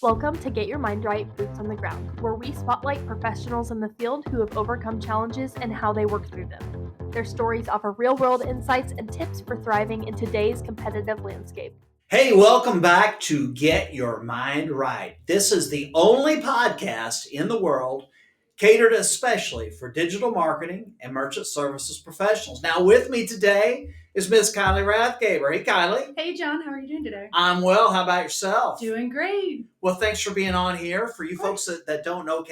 Welcome to Get Your Mind Right, Boots on the Ground, where we spotlight professionals in the field who have overcome challenges and how they work through them. Their stories offer real-world insights and tips for thriving in today's competitive landscape. Hey, welcome back to Get Your Mind Right. This is the only podcast in the world catered especially for digital marketing and merchant services professionals. Now, with me today is Miss Kylee Rathgeber. Hey, Kylee. Hey, John. How are you doing today? I'm well. How about yourself? Doing great. Well, thanks for being on here. For you folks that don't know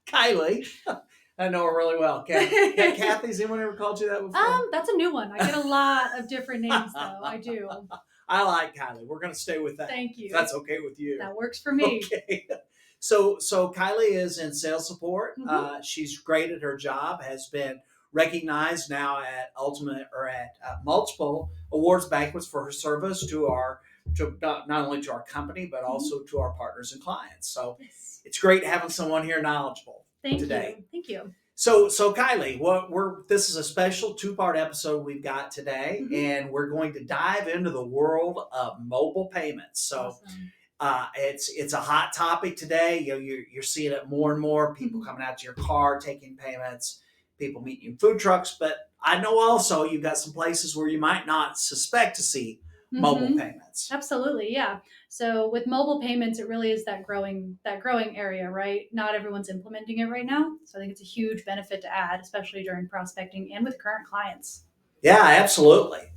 Kylee, I know her really well. Kathy's anyone ever called you that before? That's a new one. I get a lot of different names, though. I do. I like Kylee. We're going to stay with that. Thank you. If that's okay with you. That works for me. Okay. So Kylee is in sales support. Mm-hmm. She's great at her job. Has been recognized now at multiple awards banquets for her service to not only to our company but also to our partners and clients. So Yes. It's great having someone here knowledgeable today. Thank you. So Kylee, this is a special 2-part episode we've got today, and we're going to dive into the world of mobile payments. So Awesome. it's a hot topic today. You're seeing it more and more. People coming out to your car taking payments. People meeting you in food trucks. But I know also you've got some places where you might not suspect to see mobile payments. Absolutely, yeah. So with mobile payments, it really is that growing area, right? Not everyone's implementing it right now. So I think it's a huge benefit to add, especially during prospecting and with current clients. Yeah, absolutely.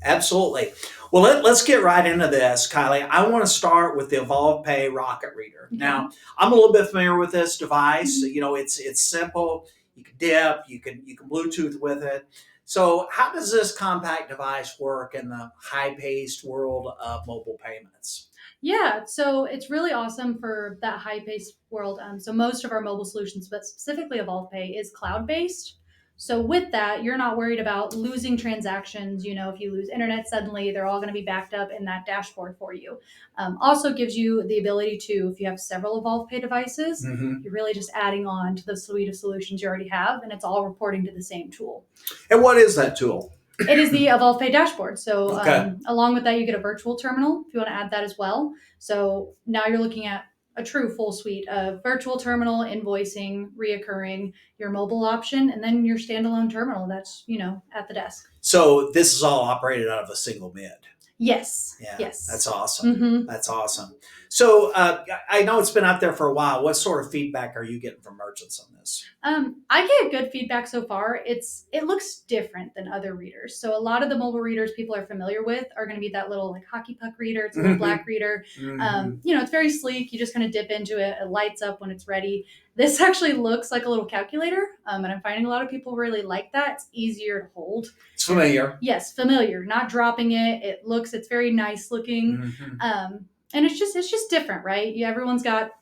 Well, let's get right into this, Kylee. I want to start with the Evolve Pay Rocket Reader. Mm-hmm. Now, I'm a little bit familiar with this device. It's simple. You can dip. You can Bluetooth with it. So, how does this compact device work in the high-paced world of mobile payments? Yeah, so it's really awesome for that high-paced world. So most of our mobile solutions, but specifically Evolve Pay, is cloud-based. So with that, you're not worried about losing transactions. If you lose internet suddenly, they're all going to be backed up in that dashboard for you. Also gives you the ability to, if you have several Evolve Pay devices, you're really just adding on to the suite of solutions you already have, and it's all reporting to the same tool. And what is that tool? It is the Evolve Pay dashboard. So Okay. Along with that, you get a virtual terminal if you want to add that as well. So now you're looking at a true full suite of virtual terminal, invoicing, reoccurring, your mobile option, and then your standalone terminal that's, at the desk. So this is all operated out of a single mid. Yes. Yeah, Yes. that's awesome. Mm-hmm. That's awesome. So I know it's been out there for a while. What sort of feedback are you getting from merchants on this? I get good feedback so far. It looks different than other readers. So a lot of the mobile readers people are familiar with are going to be that little like hockey puck reader. It's a little black reader. It's very sleek. You just kind of dip into it. It lights up when it's ready. This actually looks like a little calculator, and I'm finding a lot of people really like that. It's easier to hold. It's familiar. Yes, familiar. Not dropping it. It's very nice looking, and it's just different, right? Everyone's got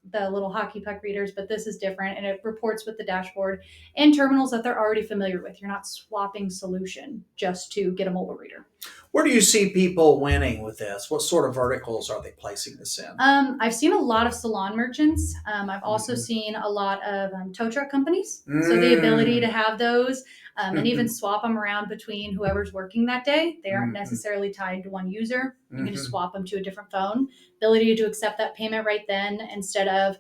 the little hockey puck readers, but this is different, and it reports with the dashboard and terminals that they're already familiar with. You're not swapping solution just to get a mobile reader. Where do you see people winning with this? What sort of verticals are they placing this in? I've seen a lot of salon merchants. I've also seen a lot of tow truck companies. So the ability to have those and even swap them around between whoever's working that day. They aren't necessarily tied to one user. You can just swap them to a different phone. Ability to accept that payment right then instead of,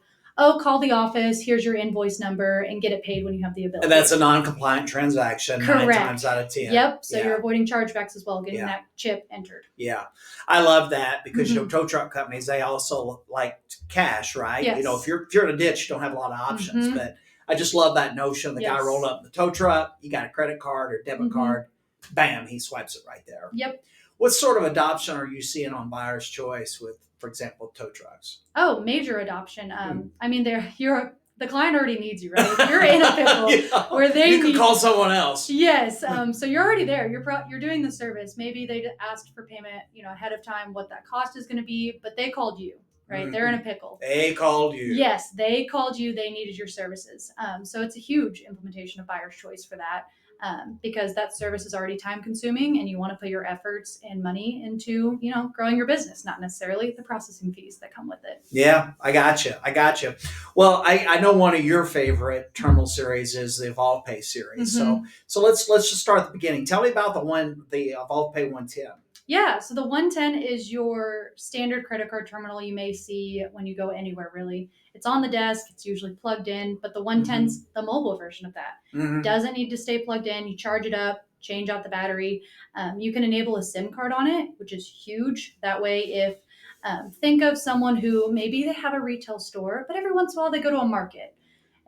call the office, here's your invoice number, and get it paid when you have the ability. And that's a non-compliant transaction. Correct. 9 times out of 10. Yep. So you're avoiding chargebacks as well, getting that chip entered. Yeah. I love that because, tow truck companies, they also like cash, right? Yes. If you're in a ditch, you don't have a lot of options. But I just love that notion. The guy rolled up in the tow truck, you got a credit card or debit card, bam, he swipes it right there. Yep. What sort of adoption are you seeing on buyer's choice with, for example, tow trucks? Oh, major adoption. The client already needs you, right? You're in a pickle where you can call someone else. Yes. So you're already there. You're doing the service. Maybe they asked for payment, ahead of time, what that cost is going to be, but they called you, right? They're in a pickle. They called you. Yes, they called you. They needed your services. So it's a huge implementation of buyer's choice for that. Because that service is already time consuming and you want to put your efforts and money into, growing your business, not necessarily the processing fees that come with it. Yeah, I got you. Well, I know one of your favorite terminal series is the Evolve Pay series. So let's just start at the beginning. Tell me about the Evolve Pay 110. Yeah, so the 110 is your standard credit card terminal you may see when you go anywhere, really. It's on the desk, it's usually plugged in, but the 110's the mobile version of that. Mm-hmm. Doesn't need to stay plugged in. You charge it up, change out the battery. You can enable a SIM card on it, which is huge. That way, if think of someone who maybe they have a retail store, but every once in a while they go to a market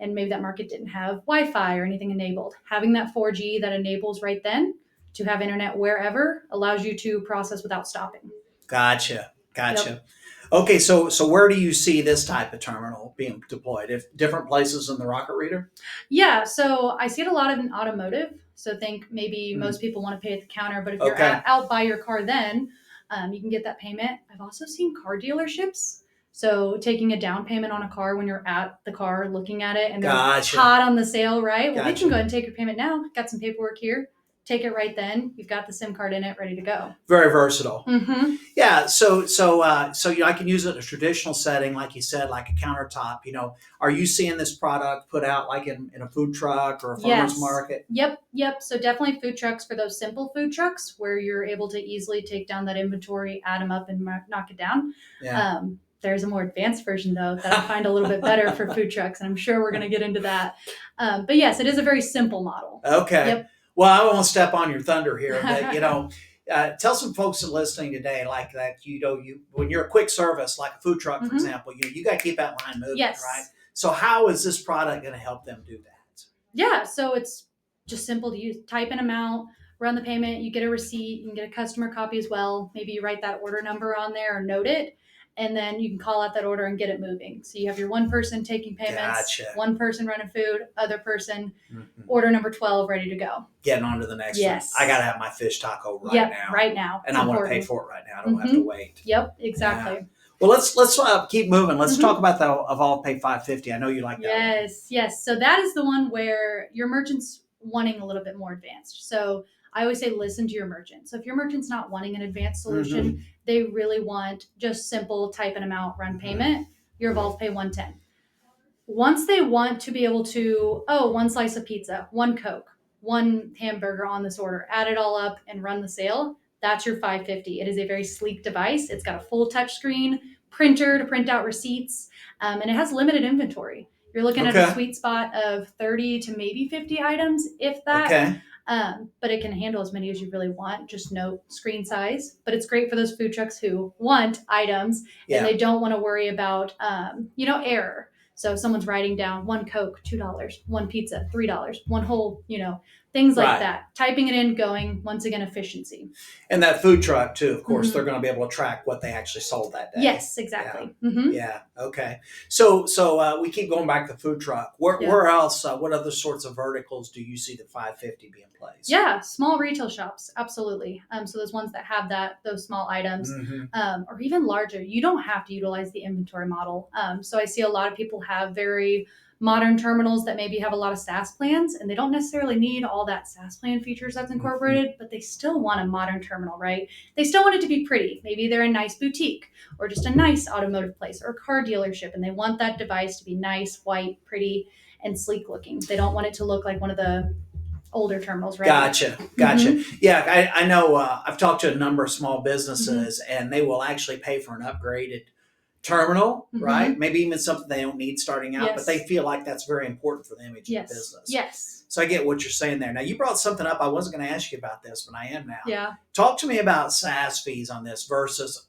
and maybe that market didn't have Wi-Fi or anything enabled. Having that 4G that enables right then to have internet wherever allows you to process without stopping. Gotcha. Yep. Okay, so where do you see this type of terminal being deployed? If different places in the Rocket Reader? Yeah, so I see it a lot in automotive. So think maybe most people want to pay at the counter, but if you're Okay. out by your car, then you can get that payment. I've also seen car dealerships. So taking a down payment on a car when you're at the car looking at it and they're Gotcha. hot on the sale, right? Well, we Gotcha. can go ahead and take your payment now. Got some paperwork here. Take it right then. You've got the SIM card in it, ready to go. Very versatile. Mm-hmm. Yeah. So I can use it in a traditional setting, like you said, like a countertop. Are you seeing this product put out like in a food truck or a farmer's market? Yep. So definitely food trucks for those simple food trucks where you're able to easily take down that inventory, add them up, and knock it down. Yeah. There's a more advanced version though that I find a little bit better for food trucks, and I'm sure we're going to get into that. But yes, it is a very simple model. Okay. Yep. Well, I won't step on your thunder here, but tell some folks that are listening today, like that, when you're a quick service, like a food truck, for example, you got to keep that line moving, Yes. right? So how is this product going to help them do that? Yeah, so it's just simple to use. Type an amount, run the payment, you get a receipt, you can get a customer copy as well. Maybe you write that order number on there or note it, and then you can call out that order and get it moving. So you have your one person taking payments, Gotcha. one person running food, other person, order number 12 ready to go. Getting on to the next Yes. one. I got to have my fish taco now. Right now. And I want to pay for it right now. I don't have to wait. Yep, exactly. Yeah. Well, let's keep moving. Let's talk about the Evolve Pay 550. I know you like that one. Yes. So that is the one where your merchant's wanting a little bit more advanced. So I always say listen to your merchant. So if your merchant's not wanting an advanced solution, they really want just simple type an amount, run payment, your Evolve Pay 110. Once they want to be able to, one slice of pizza, one Coke, one hamburger on this order, add it all up and run the sale, that's your 550. It is a very sleek device. It's got a full touch screen, printer to print out receipts, and it has limited inventory. You're looking at a sweet spot of 30 to maybe 50 items, if that. Okay. But it can handle as many as you really want. Just note screen size. But it's great for those food trucks who want items and they don't want to worry about, error. So if someone's writing down one Coke, $2, one pizza, $3, one whole, things like that. Typing it in, going, once again, efficiency. And that food truck, too, of course, they're going to be able to track what they actually sold that day. Yes, exactly. Yeah. Okay. So we keep going back to the food truck. Where else, what other sorts of verticals do you see the 550 being placed? Yeah, small retail shops. Absolutely. So those ones that have those small items, or even larger, you don't have to utilize the inventory model. So I see a lot of people have very modern terminals that maybe have a lot of SaaS plans, and they don't necessarily need all that SaaS plan features that's incorporated, but they still want a modern terminal, right? They still want it to be pretty. Maybe they're a nice boutique or just a nice automotive place or car dealership, and they want that device to be nice, white, pretty, and sleek looking. They don't want it to look like one of the older terminals, right? Gotcha. Yeah, I know. I've talked to a number of small businesses, and they will actually pay for an upgraded terminal, right? Maybe even something they don't need starting out, but they feel like that's very important for the image of the business. Yes. So I get what you're saying there. Now, you brought something up. I wasn't going to ask you about this, but I am now. Yeah. Talk to me about SaaS fees on this versus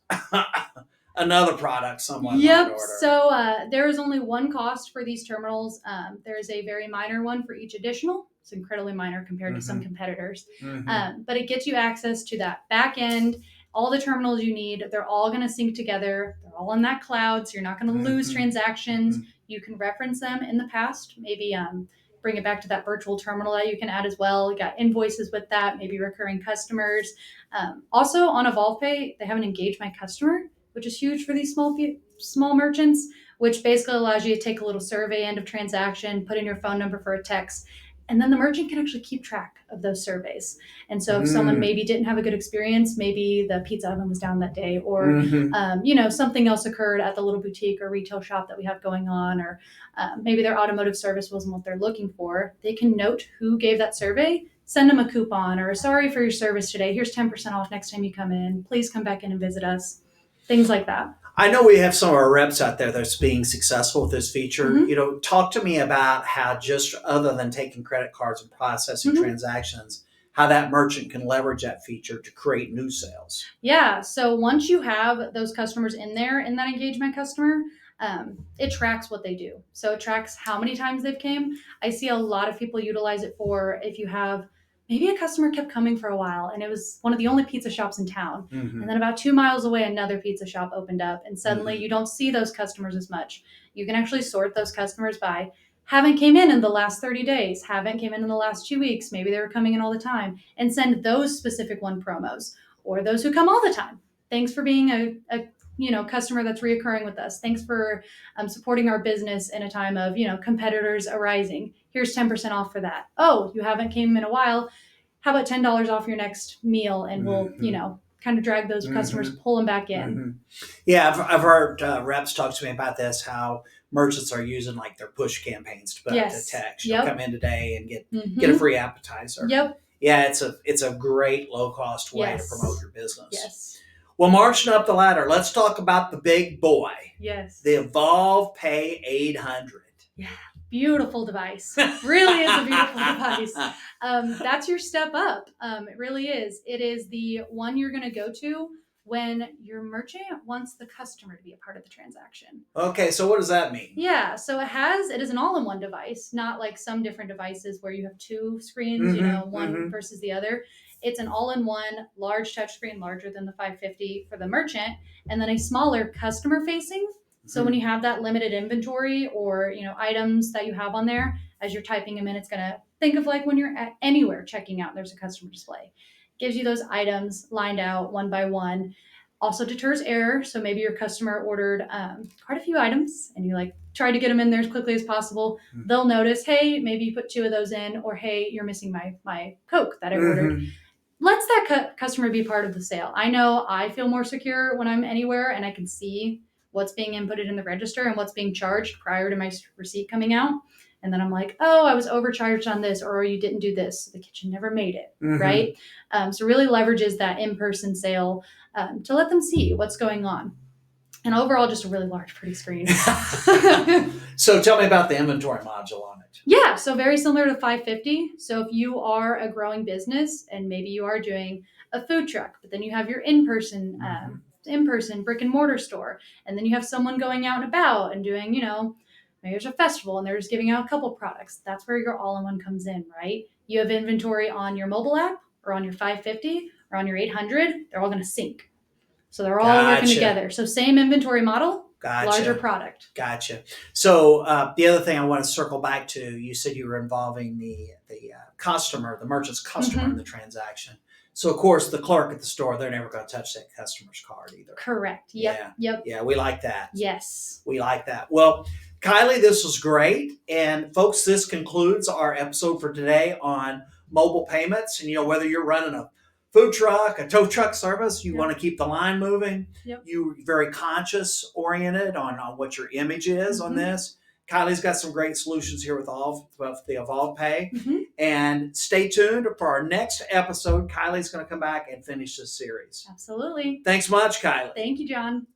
another product someone might order. So there is only one cost for these terminals. There is a very minor one for each additional. It's incredibly minor compared to some competitors. But it gets you access to that back end, all the terminals you need. They're all going to sync together. They're all in that cloud, so you're not going to lose transactions. You can reference them in the past, maybe bring it back to that virtual terminal that you can add as well. You got invoices with that, maybe recurring customers. Also on Evolve Pay, they have an Engage My Customer, which is huge for these small merchants, which basically allows you to take a little survey end of transaction, put in your phone number for a text, and then the merchant can actually keep track of those surveys. And so if someone maybe didn't have a good experience, maybe the pizza oven was down that day, or something else occurred at the little boutique or retail shop that we have going on, or maybe their automotive service wasn't what they're looking for, they can note who gave that survey, send them a coupon or sorry for your service today. Here's 10% off next time you come in. Please come back in and visit us. Things like that. I know we have some of our reps out there that's being successful with this feature. Mhm. Talk to me about how, just other than taking credit cards and processing Mhm. transactions, how that merchant can leverage that feature to create new sales. Yeah. So once you have those customers in there in that engagement customer, it tracks what they do. So it tracks how many times they've came. I see a lot of people utilize it for if you have maybe a customer kept coming for a while and it was one of the only pizza shops in town. Mm-hmm. And then about 2 miles away, another pizza shop opened up and suddenly Mm-hmm. you don't see those customers as much. You can actually sort those customers by haven't came in the last 30 days, haven't came in the last 2 weeks. Maybe they were coming in all the time and send those specific one promos. Or those who come all the time. Thanks for being a customer that's reoccurring with us. Thanks for supporting our business in a time of competitors arising. Here's 10% off for that. Oh, you haven't came in a while. How about $10 off your next meal? And we'll kind of drag those customers, pull them back in. Mm-hmm. Yeah, I've heard reps talk to me about this, how merchants are using like their push campaigns to put out the text. You'll come in today and get a free appetizer. Yep. Yeah, it's a great low cost way to promote your business. Yes. Well, marching up the ladder, let's talk about the big boy. Yes. The Evolve Pay 800. Yeah. Beautiful device. Really is a beautiful device. That's your step up. It really is. It is the one you're going to go to when your merchant wants the customer to be a part of the transaction. Okay, so what does that mean? Yeah, so it is an all-in-one device, not like some different devices where you have two screens, one versus the other. It's an all-in-one large touchscreen, larger than the 550 for the merchant, and then a smaller customer-facing. So when you have that limited inventory or items that you have on there, as you're typing them in, it's going to think of like when you're at anywhere checking out, there's a customer display. Gives you those items lined out one by one. Also deters error. So maybe your customer ordered quite a few items and you try to get them in there as quickly as possible. They'll notice, hey, maybe you put 2 of those in, or hey, you're missing my Coke that I ordered. Lets that customer be part of the sale. I know I feel more secure when I'm anywhere and I can see what's being inputted in the register and what's being charged prior to my receipt coming out. And then I'm like, oh, I was overcharged on this, or you didn't do this. The kitchen never made it, right? So really leverages that in-person sale to let them see what's going on. And overall, just a really large, pretty screen. So tell me about the inventory module on it. Yeah, so very similar to 550. So if you are a growing business and maybe you are doing a food truck, but then you have your in-person brick and mortar store, and then you have someone going out and about and doing, maybe there's a festival and they're just giving out a couple products. That's where your all-in-one comes in, right? You have inventory on your mobile app or on your 550 or on your 800. They're all going to sync. So they're all working together. So same inventory model, larger product. Gotcha. So the other thing I want to circle back to, you said you were involving the customer, the merchant's customer in the transaction. So, of course, the clerk at the store, they're never going to touch that customer's card either. Correct. Yep. Yeah, we like that. Yes. We like that. Well, Kylee, this was great. And, folks, this concludes our episode for today on mobile payments. And, whether you're running a food truck, a tow truck service, you want to keep the line moving. You're very conscious oriented on what your image is on this. Kylie's got some great solutions here with the Evolve Pay. And stay tuned for our next episode. Kylie's going to come back and finish this series. Absolutely. Thanks much, Kylee. Thank you, John.